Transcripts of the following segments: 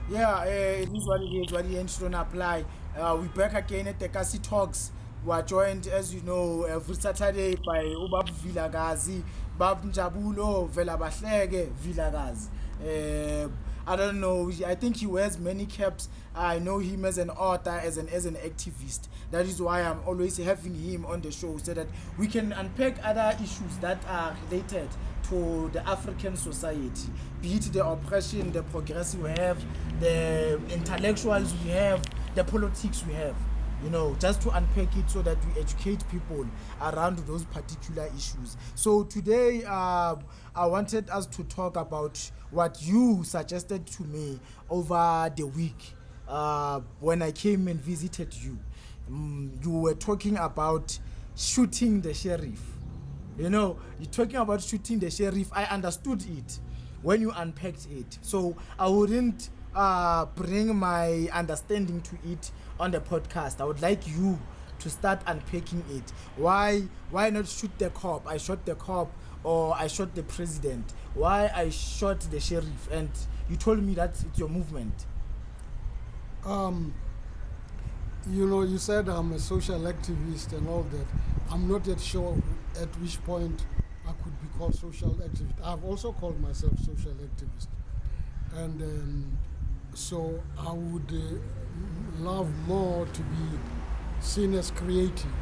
Yeah, it is what it is. What the end don't apply. We back again at the Kasi Talks. We are joined, as you know, every Saturday by Ubab Vilagazi, Bab Njabulo Velabahleke Vilagazi. I don't know. I think he wears many caps. I know him as an author, as an activist. That is why I'm always having him on the show so that we can unpack other issues that are related to the African society, be it the oppression, the progress we have, the intellectuals we have, the politics we have. Just to unpack it so that we educate people around those particular issues. So today, I wanted us to talk about what you suggested to me over the week when I came and visited you. You were talking about shooting the sheriff. You're talking about shooting the sheriff. I understood it when you unpacked it. So I wouldn't bring my understanding to it on the podcast. I would like you to start unpacking it. Why not shoot the cop? I shot the cop, or I shot the president. Why I shot the sheriff? And you told me that it's your movement. Um, you said I'm a social activist and all that. I'm not yet sure at which point I could be called social activist. I've also called myself social activist. And so I would love more to be seen as creative,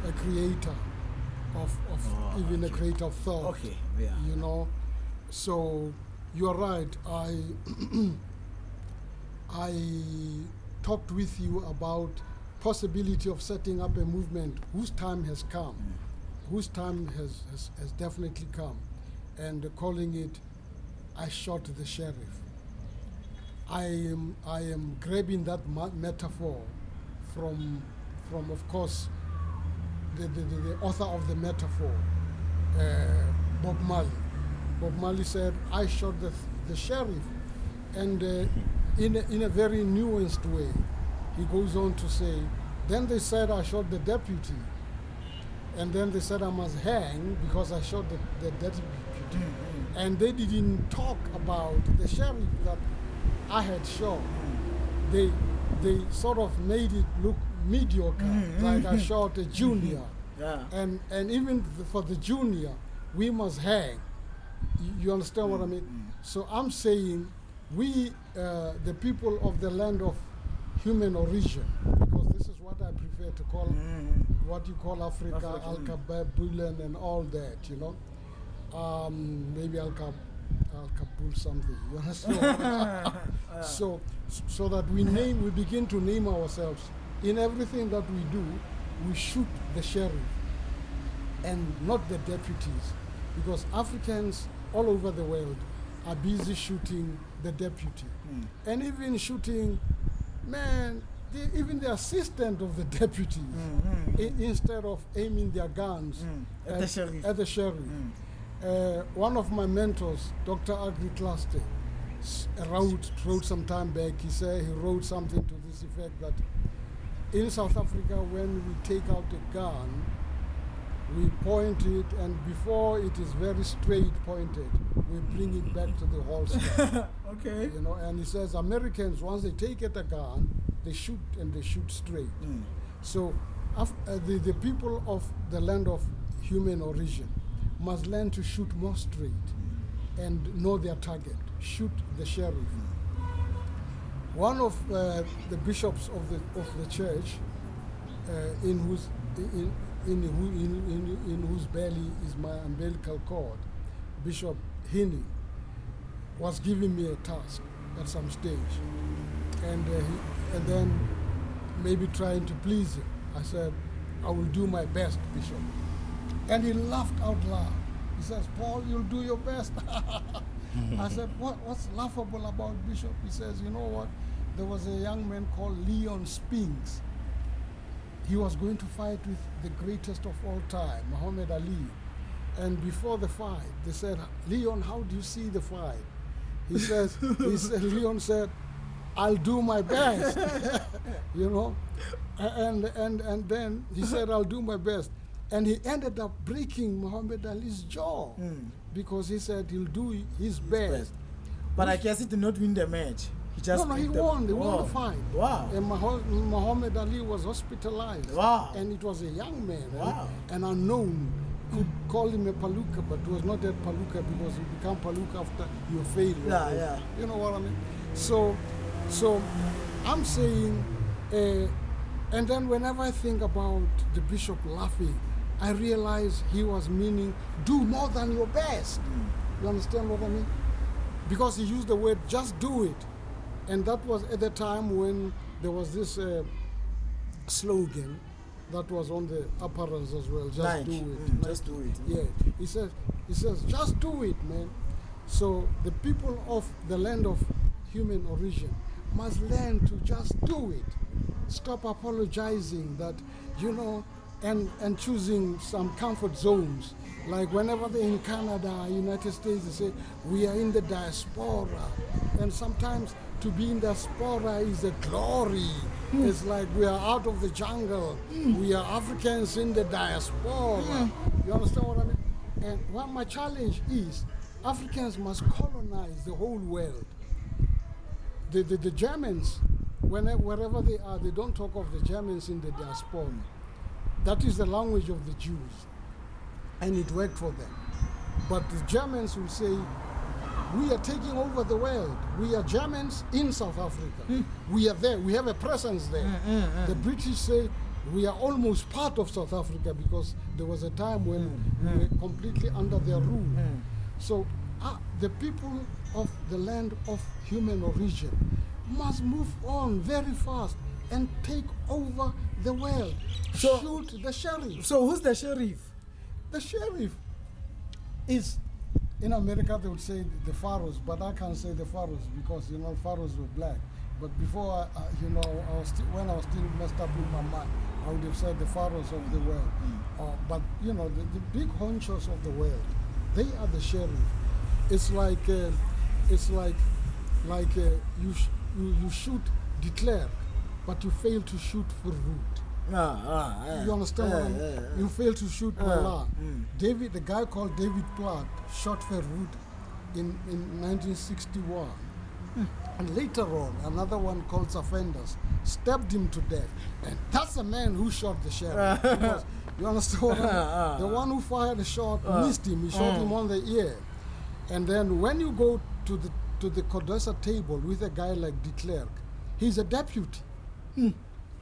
a creator of even a creator of thought. Okay, yeah. So you're right. I talked with you about possibility of setting up a movement whose time has come, whose time has definitely come, and calling it I Shot the Sheriff. I am grabbing that metaphor from of course the author of the metaphor, Bob Marley. Bob Marley said, I shot the sheriff. And in a very nuanced way, he goes on to say, then they said I shot the deputy. And then they said I must hang because I shot the deputy. And they didn't talk about the sheriff that I had shot. They sort of made it look mediocre, like I shot a junior. Yeah. And even for the junior, we must hang. You understand what I mean? So I'm saying we, the people of the land of human origin, because this is what I prefer to call what you call Africa, Al-Kabulan and all that, maybe Al-Kabul something, you understand? So that we begin to name ourselves. In everything that we do, we shoot the sheriff and not the deputies, because Africans all over the world are busy shooting the deputy, and even shooting, even the assistant of the deputies, instead of aiming their guns At the sheriff. One of my mentors, Dr. Agri Cluster, wrote some time back. He wrote something to this effect that in South Africa, when we take out a gun, we point it, and before it is very straight pointed, we bring it back to the holster. Okay. And he says Americans, once they take at a gun, they shoot, and they shoot straight. So the people of the land of human origin must learn to shoot more straight and know their target. Shoot the sheriff. One of the bishops of the church, in whose belly is my umbilical cord, Bishop Heaney, was giving me a task at some stage, and then maybe trying to please him. I said, I will do my best, Bishop. And he laughed out loud. He says, Paul, you'll do your best. I said, what's laughable about Bishop? He says, you know what? There was a young man called Leon Spinks. He was going to fight with the greatest of all time, Muhammad Ali. And before the fight, they said, Leon, how do you see the fight? He says, Leon said, I'll do my best, And then he said, I'll do my best. And he ended up breaking Muhammad Ali's jaw because he said he'll do his best. But I guess he did not win the match. He just no, he beat them? won. They won Oh. the fight. Wow. And Muhammad Ali was hospitalized. Wow. And it was a young man. Wow. An unknown could call him a palooka, but it was not that palooka because you become palooka after you fail. Yeah, yeah. You know what I mean? So I'm saying, and then whenever I think about the bishop laughing, I realize he was meaning do more than your best. You understand what I mean? Because he used the word just do it. And that was at the time when there was this slogan that was on the apparels as well. Just Nike. do it. Just do it. Yeah. He says, just do it, man. So the people of the land of human origin must learn to just do it. Stop apologizing that, you know, and choosing some comfort zones. Like whenever they're in Canada, United States, they say, we are in the diaspora. And sometimes to be in diaspora is a glory. It's like we are out of the jungle. We are Africans in the diaspora. You understand what I mean? And what my challenge is, Africans must colonize the whole world. The Germans, wherever they are, they don't talk of the Germans in the diaspora. That is the language of the Jews. And it worked for them. But the Germans will say, we are taking over the world. We are Germans in South Africa. We are there. We have a presence there. The British say we are almost part of South Africa because there was a time when we were completely under their rule. So the people of the land of human origin must move on very fast and take over the world. So- Shoot the sheriff. So who's the sheriff? The sheriff is, in America they would say the pharaohs, but I can't say the pharaohs because, you know, pharaohs were black. But before, you know, when I was still messed up in my mind, I would have said the pharaohs of the world. But, you know, the big honchos of the world, they are the sheriff. It's like you shoot de Klerk, but you fail to shoot Verwoerd. You understand what I mean? You fail to shoot Malala. David, the guy called David Platt, shot Verwoerd in 1961. And later on, another one called Safenders stabbed him to death. And that's the man who shot the sheriff. Because, you understand what I mean? The one who fired the shot missed him. He shot him on the ear. And then when you go to the Codessa table with a guy like de Klerk, he's a deputy.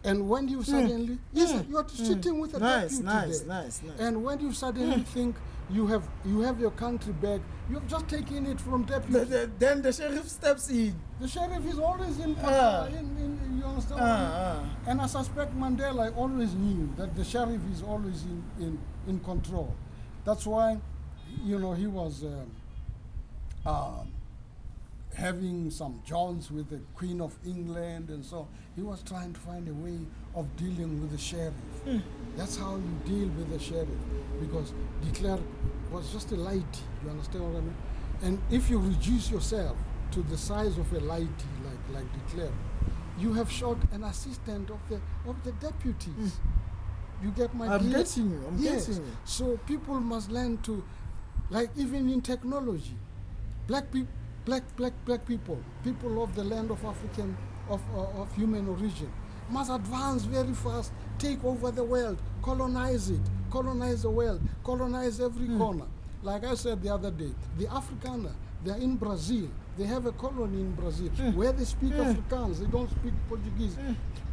And when you suddenly, you're sitting with a deputy there. Nice. And when you suddenly think you have your country back, you've just taken it from deputy. Then the sheriff steps in. The sheriff is always in power. You understand what I mean? And I suspect Mandela always knew that the sheriff is always in control. That's why, you know, he was having some jaunts with the Queen of England and so. He was trying to find a way of dealing with the sheriff. That's how you deal with the sheriff, because de Klerk was just a lighty. You understand what I mean? And if you reduce yourself to the size of a lighty like de Klerk, you have shot an assistant of the deputies. You get my I'm deal? getting you. I'm Yes. getting you. So people must learn to, like even in technology, black people, people of the land of African, of human origin, must advance very fast, take over the world, colonize it, colonize the world, colonize every corner. Like I said the other day, the Afrikaner, they're in Brazil. They have a colony in Brazil where they speak Afrikaans, they don't speak Portuguese,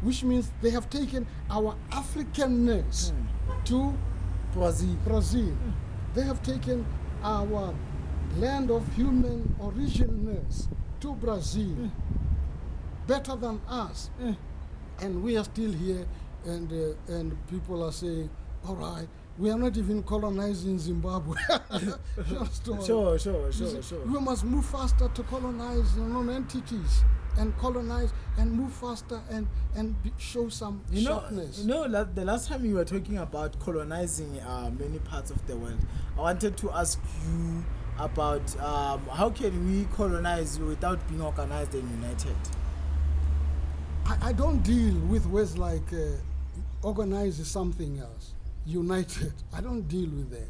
which means they have taken our Africanness to Brazil. They have taken our land of human origin-ness to Brazil, better than us. And we are still here, and people are saying, all right, we are not even colonizing Zimbabwe. Sure. We must move faster to colonize non-entities and colonize and move faster and show some sharpness. You know, the last time you were talking about colonizing many parts of the world, I wanted to ask you about how can we colonize without being organized and united? I don't deal with words like organize is something else, united. I don't deal with that.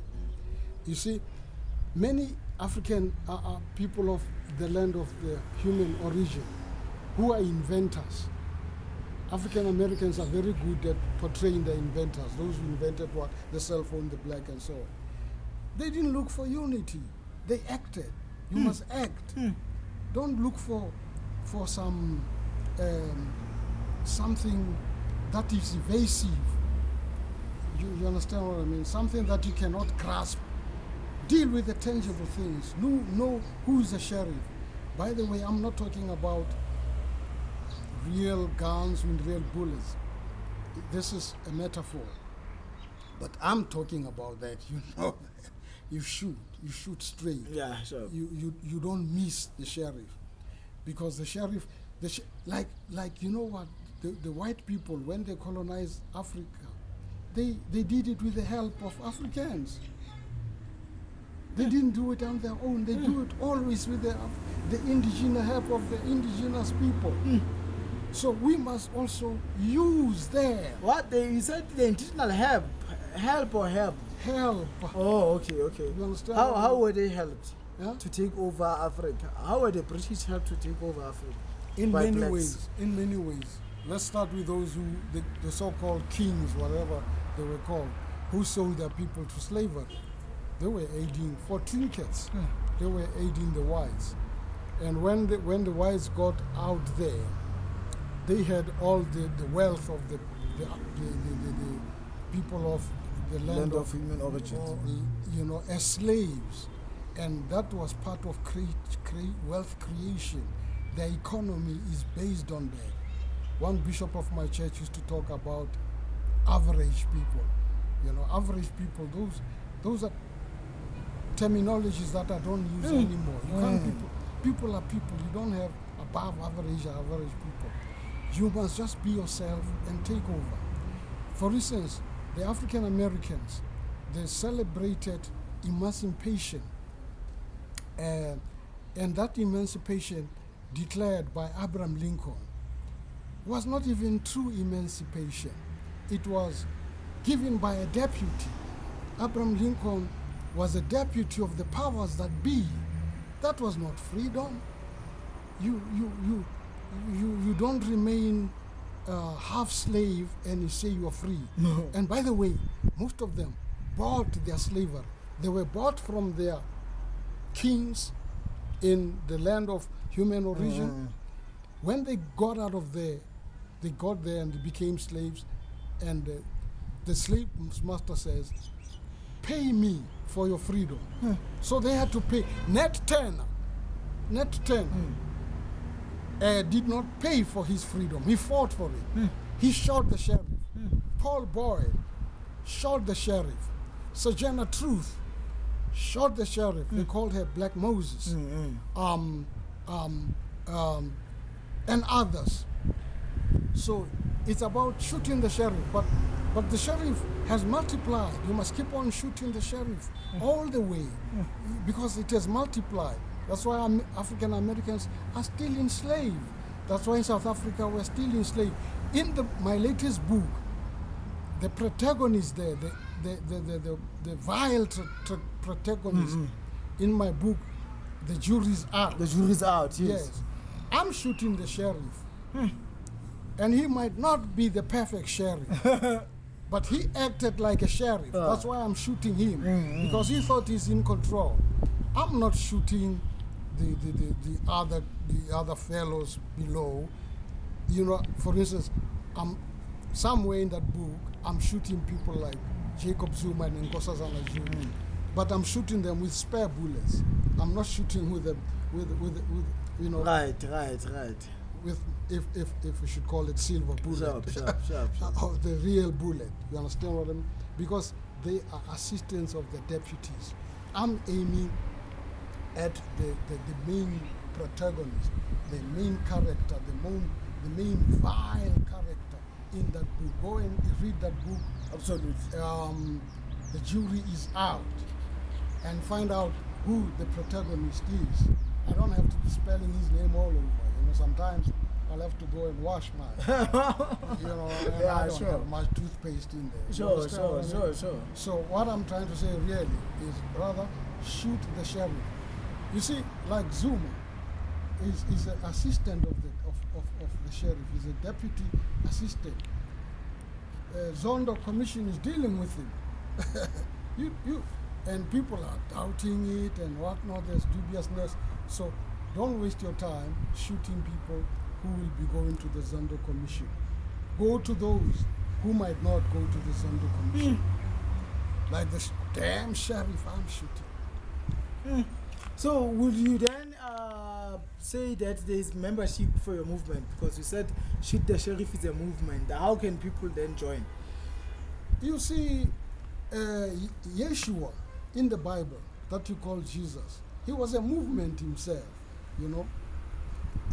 You see, many African people of the land of the human origin who are inventors. African Americans are very good at portraying the inventors, those who invented what? The cell phone, the black, and so on. They didn't look for unity. They acted. You must act. Don't look for some something that is evasive. You understand what I mean? Something that you cannot grasp. Deal with the tangible things. Know who is the sheriff. By the way, I'm not talking about real guns with real bullets. This is a metaphor. But I'm talking about that, you shoot straight. Yeah, sure. You don't miss the sheriff. Because the sheriff, like you know what, the white people, when they colonized Africa, they did it with the help of Africans. They didn't do it on their own. They do it always with the indigenous help of the indigenous people. So we must also use them. What? You said the intentional help. Help or help? Help. Oh, okay. You understand? How were they helped Yeah? to take over Africa? How were the British helped to take over Africa? In by many blacks? ways. In many ways. Let's start with those who, the so-called kings, whatever they were called, who sold their people to slavery. They were aiding for trinkets. They were aiding the whites. And when the whites got out there, they had all the wealth of the people of the land of human origin. As slaves. And that was part of wealth creation. The economy is based on that. One bishop of my church used to talk about average people. Average people, those are terminologies that I don't use anymore. You can't, people are people. You don't have above average or average people. You must just be yourself and take over. For instance, the African Americans, they celebrated emancipation. And that emancipation declared by Abraham Lincoln was not even true emancipation. It was given by a deputy. Abraham Lincoln was a deputy of the powers that be. That was not freedom. You don't remain half slave and you say you are free. No. And by the way, most of them bought their slavery. They were bought from their kings in the land of human origin. When they got out of there, they got there and they became slaves. And the slave master says, pay me for your freedom. So they had to pay. Net 10 did not pay for his freedom. He fought for it. He shot the sheriff. Paul Boyle shot the sheriff. Sojourner Truth shot the sheriff. They called her Black Moses. And others. So it's about shooting the sheriff, but the sheriff has multiplied. You must keep on shooting the sheriff all the way because it has multiplied. That's why African Americans are still enslaved. That's why in South Africa we're still enslaved. In my latest book, the protagonist there, the vile protagonist in my book, The Jury's Out. The jury's out, Yes. I'm shooting the sheriff. And he might not be the perfect sheriff. But he acted like a sheriff. That's why I'm shooting him. Because he thought he's in control. I'm not shooting the other fellows below. For instance, somewhere in that book, I'm shooting people like Jacob Zuma and Nkosazana Zuma. But I'm shooting them with spare bullets. I'm not shooting with them with Right. with if we should call it silver bullet. Sharp. Of the real bullet. You understand what I mean? Because they are assistants of the deputies. I'm aiming at the main protagonist, the main character, the main vile character in that book. Go and read that book. Absolutely. The Jury is Out, and find out who the protagonist is. I don't have to be spelling his name all over. Sometimes I'll have to go and wash my, and I don't have much toothpaste in there. Sure. So what I'm trying to say really is, brother, shoot the sheriff. You see, like Zuma, is an assistant of the sheriff. He's a deputy assistant. Zondo Commission is dealing with him. And people are doubting it and whatnot. There's dubiousness. So don't waste your time shooting people who will be going to the Zondo Commission. Go to those who might not go to the Zondo Commission. Like the damn sheriff I'm shooting. So would you then say that there is membership for your movement? Because you said shoot the sheriff is a movement. How can people then join? You see, Yeshua in the Bible that you call Jesus, he was a movement himself, you know.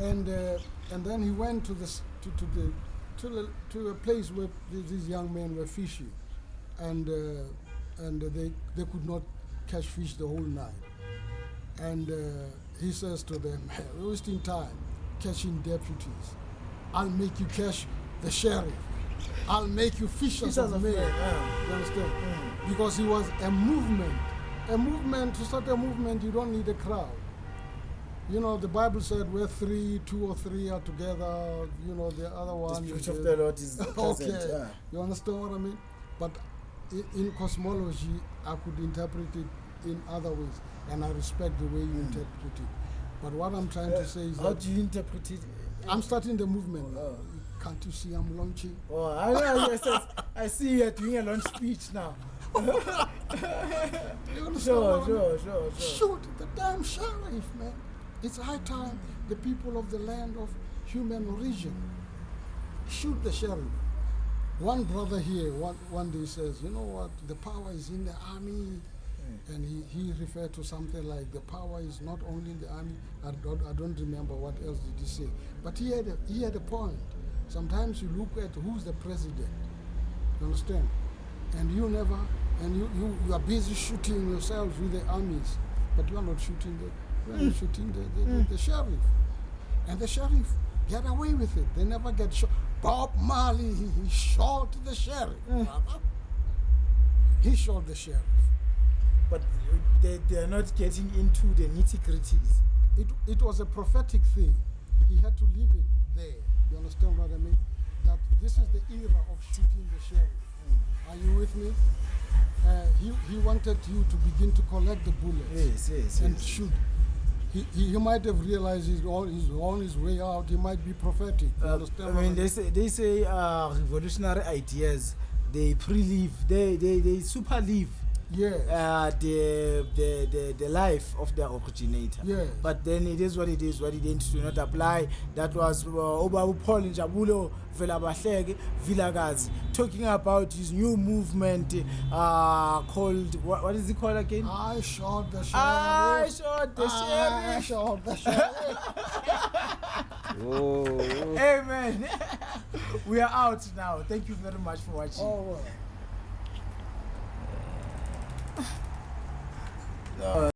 And then he went to a place where these young men were fishing, and they could not catch fish the whole night. And he says to them, "We're wasting time catching deputies. I'll make you catch the sheriff. I'll make you fishers of men." You understand? Because he was a movement. A movement, to start a movement, you don't need a crowd. You know, the Bible said where 2 or 3 are together, you know, the other one. The Spirit of the Lord is present. Okay. Yeah. You understand what I mean? But in cosmology, I could interpret it in other ways, and I respect the way you interpret it. But what I'm trying to say is how that do you interpret it? I'm starting the movement now. Can't you see I'm launching? Oh, I see you're doing a launch speech now. You understand Sure. what I mean? Shoot the damn sheriff, man. It's high time the people of the land of human origin shoot the sheriff. One brother here one day says, you know what, the power is in the army. And he referred to something like the power is not only in the army. I don't remember what else did he say. But he had a point. Sometimes you look at who's the president. You understand? And you are busy shooting yourselves with the armies, but you are not shooting the sheriff. And the sheriff get away with it. They never get shot. Bob Marley, he shot the sheriff. He shot the sheriff. But they are not getting into the nitty-gritties. It was a prophetic thing. He had to leave it there. You understand what I mean? That this is the era of shooting the sheriff. Are you with me? He wanted you to begin to collect the bullets and shoot. He might have realized he's on his way out. He might be prophetic. You understand? I mean, they say revolutionary ideas, they pre-live, they super-live. Yes. The life of the originator. Yes. But then it is what it is. What it did not apply. That was Njabulo Velabahleke Vilakazi talking about his new movement called what is it called again? I shot the sheriff. I shot the sheriff. I shot the sheriff. Amen. We are out now. Thank you very much for watching. Oh, well.